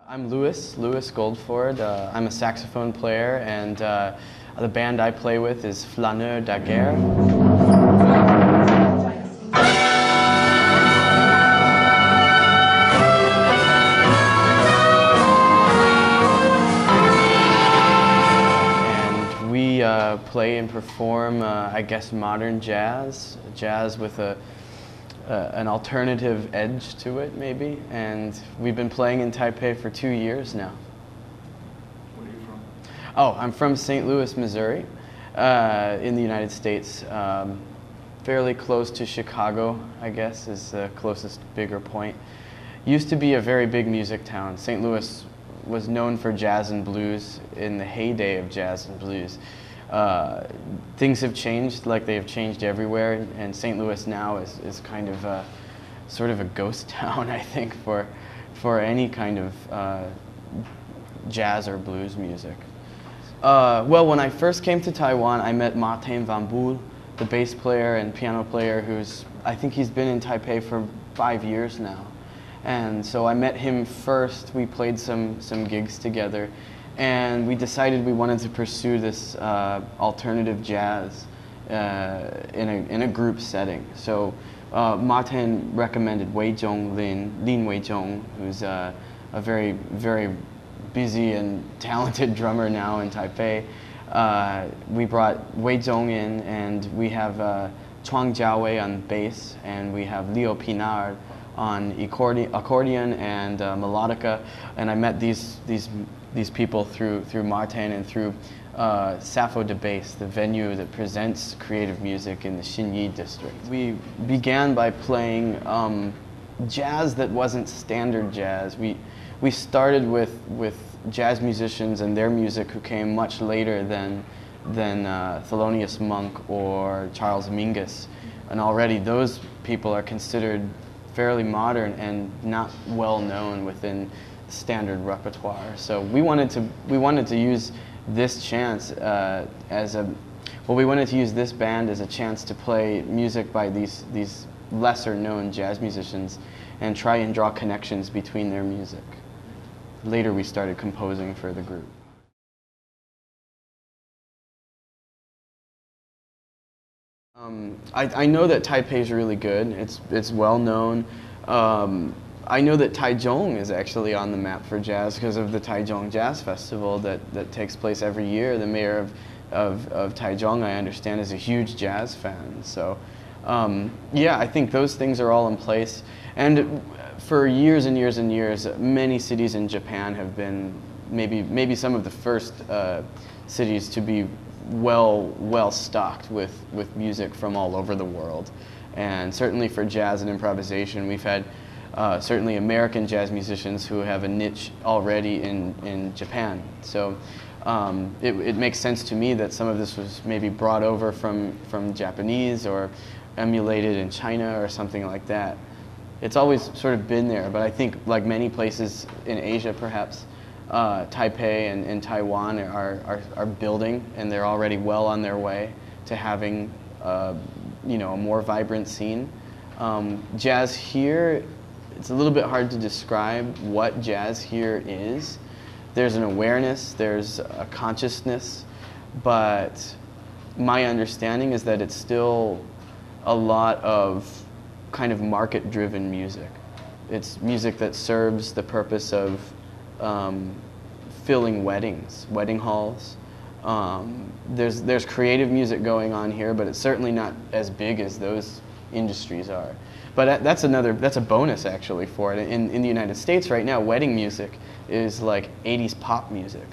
I'm Louis Goldford. I'm a saxophone player, and the band I play with is Flâneur, Daguerre. And we play and perform, I guess, modern jazz with an alternative edge to it, maybe. And we've been playing in Taipei for 2 years now. Where are you from? Oh, I'm from St. Louis, Missouri, in the United States. Fairly close to Chicago, I guess, is the closest bigger point. Used to be a very big music town. St. Louis was known for jazz and blues in the heyday of jazz and blues. Things have changed like they have changed everywhere, and St. Louis now is kind of sort of a ghost town, I think, for any kind of jazz or blues music. Well, when I first came to Taiwan, I met Martin Van Boel, the bass player and piano player I think he's been in Taipei for 5 years now. And so I met him first. We played some gigs together, and we decided we wanted to pursue this alternative jazz in a group setting. So Martin recommended Lin Weizhong, who's a very, very busy and talented drummer now in Taipei. We brought Weizhong in, and we have Chuang Jiawei on bass, and we have Leo Pinard on accordion and melodica. And I met these people through Martin and through Sappho de Bass, the venue that presents creative music in the Xinyi district. We began by playing jazz that wasn't standard jazz. We started with jazz musicians and their music who came much later than Thelonious Monk or Charles Mingus, and already those people are considered fairly modern and not well known within standard repertoire. So we wanted to use this chance we wanted to use this band as a chance to play music by these lesser known jazz musicians and try and draw connections between their music. Later we started composing for the group. I know that Taipei is really good. It's well known. I know that Taichung is actually on the map for jazz because of the Taichung Jazz Festival that takes place every year. The mayor of Taichung, I understand, is a huge jazz fan. So yeah, I think those things are all in place. And for years and years and years, many cities in Japan have been maybe some of the first cities to be well stocked with music from all over the world. And certainly for jazz and improvisation, we've had certainly American jazz musicians who have a niche already in Japan. So it makes sense to me that some of this was maybe brought over from Japanese or emulated in China or something like that. It's always sort of been there, but I think like many places in Asia perhaps, Taipei and Taiwan are building, and they're already well on their way to having a more vibrant scene. Jazz here, it's a little bit hard to describe what jazz here is. There's an awareness, there's a consciousness, but my understanding is that it's still a lot of kind of market-driven music. It's music that serves the purpose of filling wedding halls. There's creative music going on here, but it's certainly not as big as those industries are. But that's a bonus actually for it. In the United States right now, wedding music is like 80s pop music.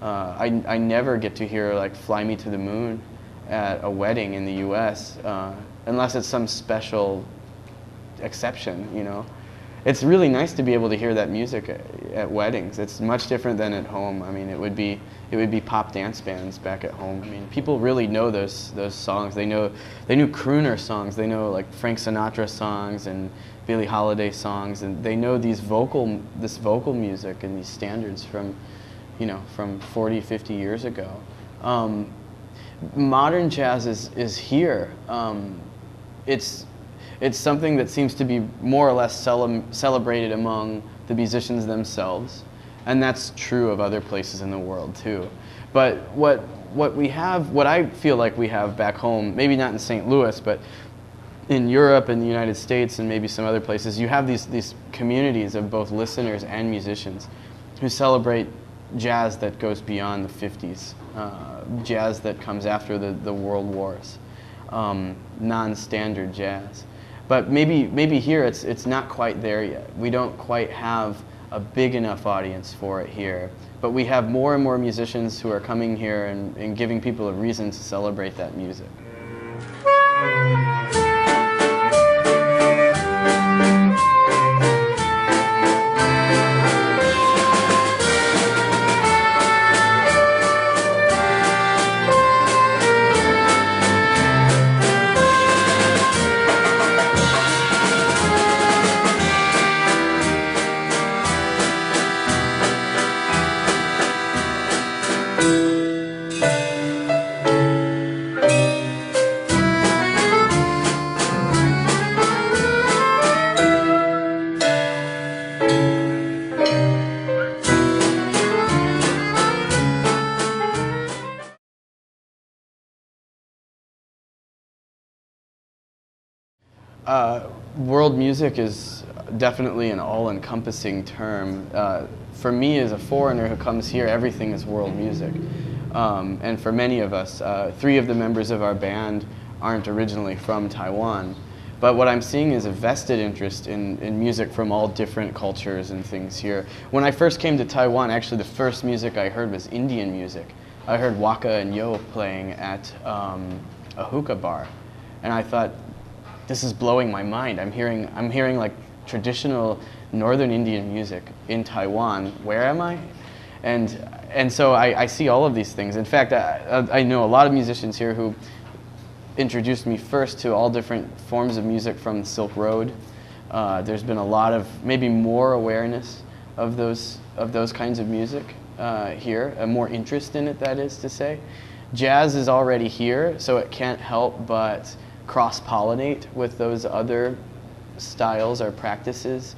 I never get to hear like "Fly Me to the Moon" at a wedding in the U.S. Unless it's some special exception, you know. It's really nice to be able to hear that music at weddings. It's much different than at home. I mean, it would be pop dance bands back at home. I mean, people really know those songs. They knew crooner songs. They know like Frank Sinatra songs and Billie Holiday songs, and they know this vocal music and these standards from 40, 50 years ago. Modern jazz is here. It's something that seems to be more or less celebrated among the musicians themselves, And that's true of other places in the world too. But what we have, what I feel like we have back home, maybe not in St. Louis, but in Europe and the United States and maybe some other places, you have these communities of both listeners and musicians who celebrate jazz that goes beyond the 50s, jazz that comes after the world wars, non-standard jazz. But maybe here it's not quite there yet. We don't quite have a big enough audience for it here. But we have more and more musicians who are coming here and giving people a reason to celebrate that music. World music is definitely an all-encompassing term. For me, as a foreigner who comes here, everything is world music. And for many of us, 3 of the members of our band aren't originally from Taiwan. But what I'm seeing is a vested interest in music from all different cultures and things here. When I first came to Taiwan, actually the first music I heard was Indian music. I heard waka and yo playing at a hookah bar. And I thought, this is blowing my mind. I'm hearing like traditional northern Indian music in Taiwan. Where am I? And so I see all of these things. In fact, I know a lot of musicians here who introduced me first to all different forms of music from the Silk Road. There's been a lot of, maybe more awareness of those kinds of music here, more interest in it, that is to say. Jazz is already here, so it can't help but cross-pollinate with those other styles or practices.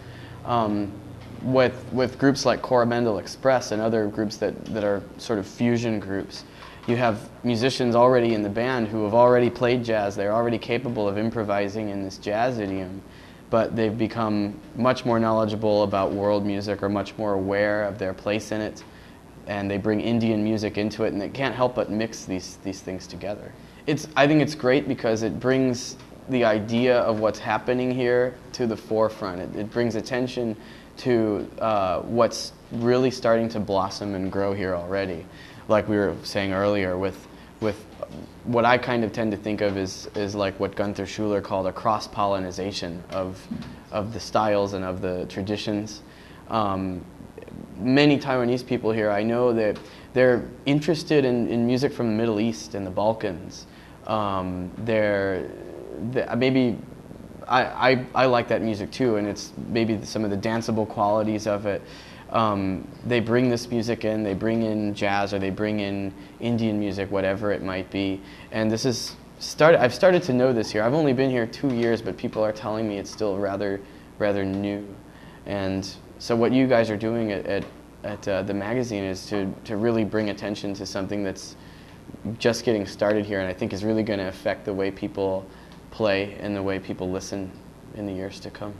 With groups like Coromandel Express and other groups that are sort of fusion groups, you have musicians already in the band who have already played jazz. They're already capable of improvising in this jazz idiom, but they've become much more knowledgeable about world music or much more aware of their place in it, and they bring Indian music into it, and they can't help but mix these things together. I think it's great because it brings the idea of what's happening here to the forefront. It brings attention to what's really starting to blossom and grow here already. Like we were saying earlier, with what I kind of tend to think of is like what Gunther Schuller called a cross-pollinization of the styles and of the traditions. Many Taiwanese people here, I know that they're interested in music from the Middle East and the Balkans. Maybe I like that music too, and it's maybe some of the danceable qualities of it. They bring this music in, they bring in jazz, or they bring in Indian music, whatever it might be. And this is I've started to know this here. I've only been here 2 years, but people are telling me it's still rather new. And so what you guys are doing at the magazine is to really bring attention to something that's just getting started here, and I think is really going to affect the way people play and the way people listen in the years to come.